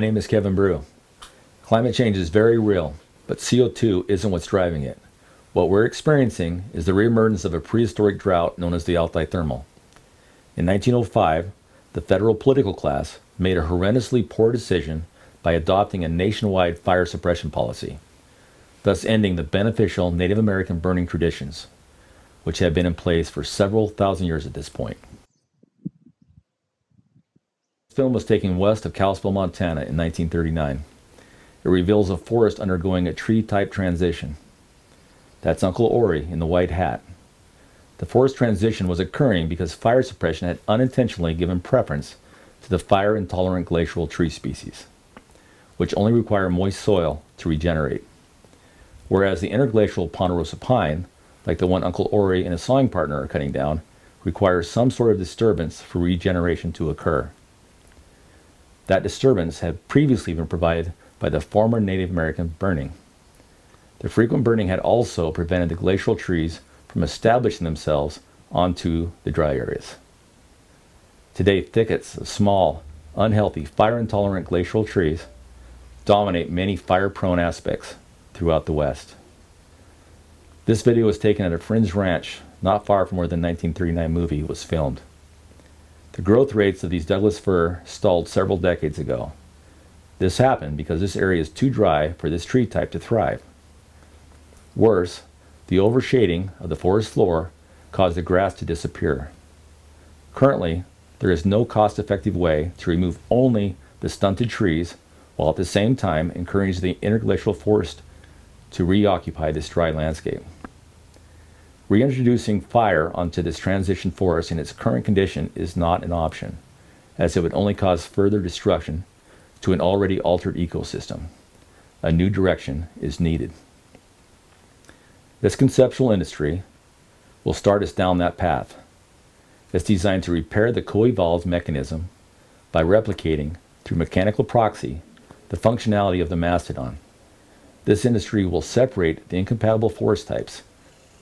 name is Kevin Bruch. Climate change is very real, but CO2 isn't what's driving it. What we're experiencing is the reemergence of a prehistoric drought known as the Alti-thermal. In 1905, the federal political class made a horrendously poor decision by adopting a nationwide fire suppression policy, thus ending the beneficial Native American burning traditions, which have been in place for several thousand years at this point. This film was taken west of Kalispell, Montana in 1939. It reveals a forest undergoing a tree-type transition. That's Uncle Ori in the white hat. The forest transition was occurring because fire suppression had unintentionally given preference to the fire-intolerant glacial tree species, which only require moist soil to regenerate. Whereas the interglacial ponderosa pine, like the one Uncle Ori and his sawing partner are cutting down, requires some sort of disturbance for regeneration to occur. That disturbance had previously been provided by the former Native American burning. The frequent burning had also prevented the glacial trees from establishing themselves onto the dry areas. Today, thickets of small, unhealthy, fire-intolerant glacial trees dominate many fire-prone aspects throughout the West. This video was taken at a fringe ranch not far from where the 1939 movie was filmed. The growth rates of these Douglas fir stalled several decades ago. This happened because this area is too dry for this tree type to thrive. Worse, the overshading of the forest floor caused the grass to disappear. Currently, there is no cost-effective way to remove only the stunted trees while at the same time encourage the interglacial forest to reoccupy this dry landscape. Reintroducing fire onto this transition forest in its current condition is not an option, as it would only cause further destruction to an already altered ecosystem. A new direction is needed. This conceptual industry will start us down that path. It's designed to repair the co-evolved mechanism by replicating, through mechanical proxy, the functionality of the mastodon. This industry will separate the incompatible forest types,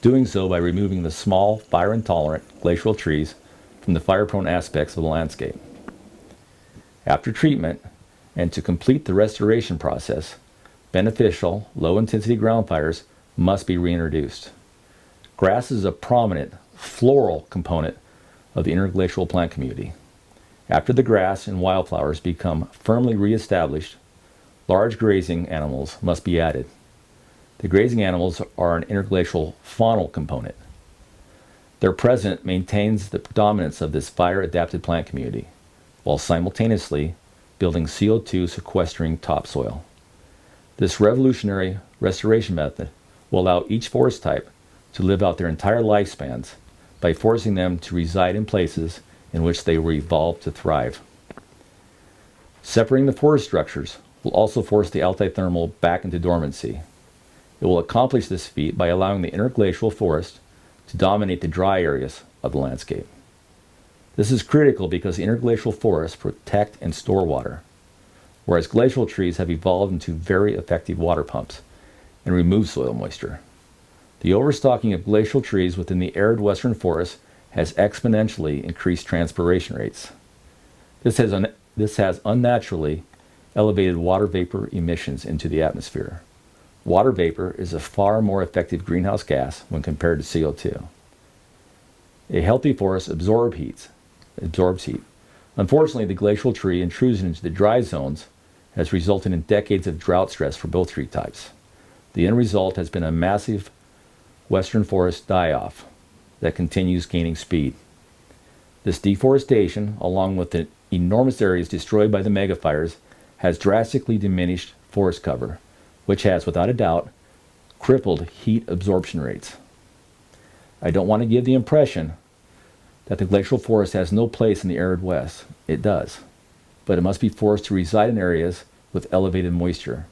doing so by removing the small, fire-intolerant glacial trees from the fire-prone aspects of the landscape. After treatment, and to complete the restoration process, beneficial, low-intensity ground fires must be reintroduced. Grass is a prominent, floral component of the interglacial plant community. After the grass and wildflowers become firmly reestablished, large grazing animals must be added. The grazing animals are an interglacial faunal component. Their presence maintains the predominance of this fire-adapted plant community, while simultaneously building CO2 sequestering topsoil. This revolutionary restoration method will allow each forest type to live out their entire lifespans by forcing them to reside in places in which they were evolved to thrive. Separating the forest structures will also force the Alti-thermal back into dormancy. It will accomplish this feat by allowing the interglacial forest to dominate the dry areas of the landscape. This is critical because the interglacial forests protect and store water, whereas glacial trees have evolved into very effective water pumps and remove soil moisture. The overstocking of glacial trees within the arid western forest has exponentially increased transpiration rates. This has unnaturally elevated water vapor emissions into the atmosphere. Water vapor is a far more effective greenhouse gas when compared to CO2. A healthy forest absorbs heat. Unfortunately, the glacial tree intrusion into the dry zones has resulted in decades of drought stress for both tree types. The end result has been a massive western forest die-off that continues gaining speed. This deforestation, along with the enormous areas destroyed by the megafires, has drastically diminished forest cover, which has, without a doubt, crippled heat absorption rates. I don't want to give the impression that the glacial forest has no place in the arid West. It does, but it must be forced to reside in areas with elevated moisture,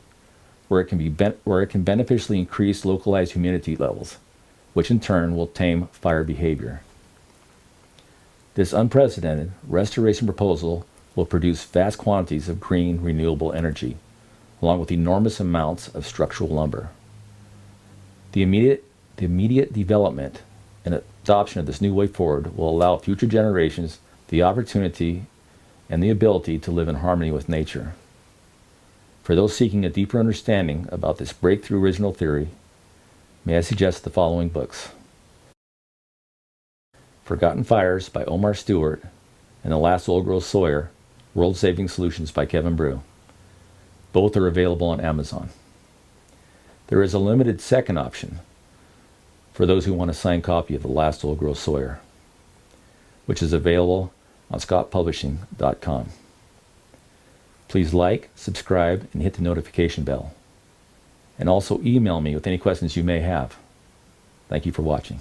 where it can beneficially increase localized humidity levels, which in turn will tame fire behavior. This unprecedented restoration proposal will produce vast quantities of green, renewable energy, along with enormous amounts of structural lumber. The immediate development and adoption of this new way forward will allow future generations the opportunity and the ability to live in harmony with nature. For those seeking a deeper understanding about this breakthrough original theory, may I suggest the following books: Forgotten Fires by Omar Stewart and The Last Old Growth Sawyer, World-Saving Solutions by Kevin Bruch. Both are available on Amazon. There is a limited second option for those who want a signed copy of The Last Old Growth Sawyer, which is available on scottpublishing.com. Please like, subscribe, and hit the notification bell. And also email me with any questions you may have. Thank you for watching.